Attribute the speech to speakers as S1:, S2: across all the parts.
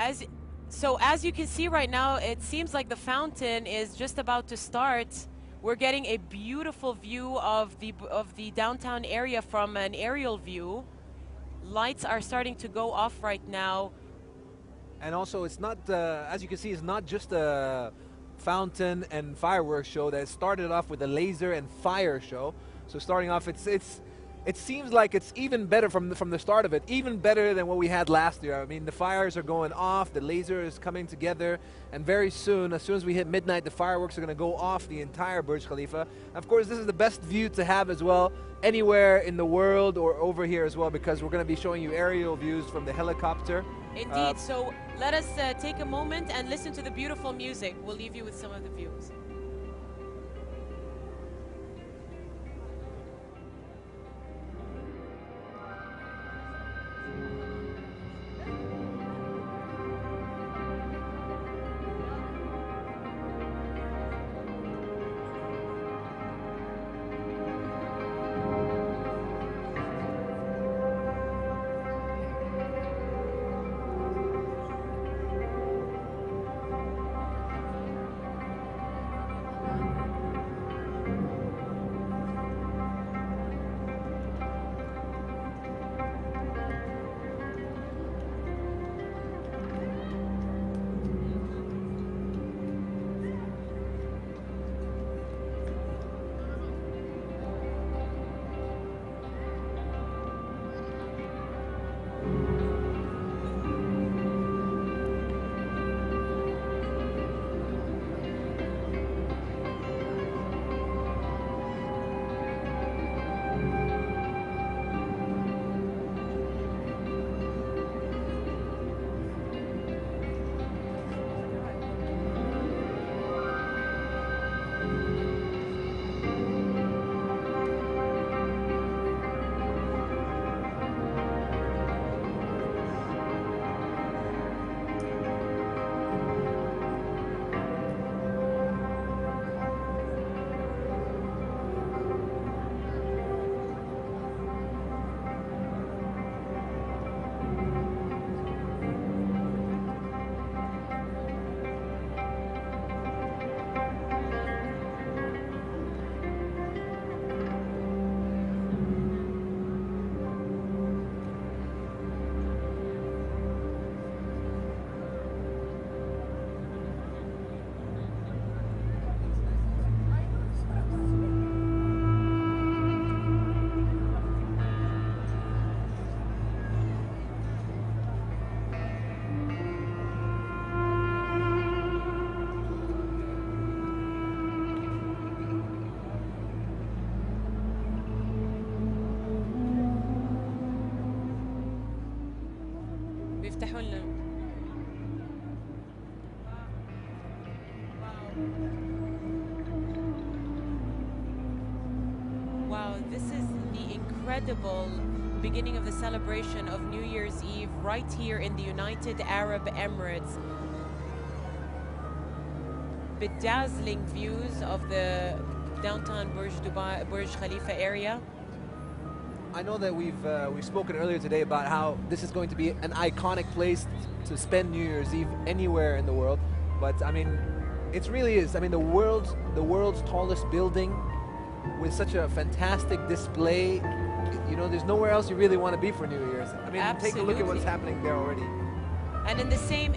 S1: As as you can see right now, it seems like the fountain is just about to start. We're getting a beautiful view of the downtown area from an aerial view. Lights are starting to go off right now.
S2: And also, it's not, as you can see, it's not just a fountain and fireworks show that started off with a laser and fire show. So starting off, it seems like it's even better from the start of it, even better than what we had last year. I mean, the fires are going off, the laser is coming together, and very soon, as soon as we hit midnight, the fireworks are going to go off the entire Burj Khalifa. Of course, this is the best view to have as well, anywhere in the world or over here as well, because we're going to be showing you aerial views from the helicopter.
S1: Indeed, so let us take a moment and listen to the beautiful music. We'll leave you with some of the views. بيفتحوا لنا. Wow, this is the incredible beginning of the celebration of New Year's Eve right here in the United Arab Emirates. Bedazzling views of the downtown Burj Khalifa area.
S2: I know that we've spoken earlier today about how this is going to be an iconic place to spend New Year's Eve anywhere in the world, but I mean, it really is. I mean, the world's tallest building with such a fantastic display. You know, there's nowhere else you really want to be for New Year's. I mean,
S1: Absolutely.
S2: Take a look at what's happening there already.
S1: And in the same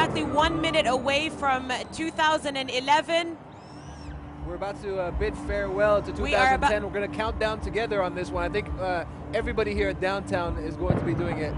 S1: exactly 1 minute away from 2011.
S2: We're about to bid farewell to 2010. We're going to count down together on this one. I think everybody here at Downtown is going to be doing it.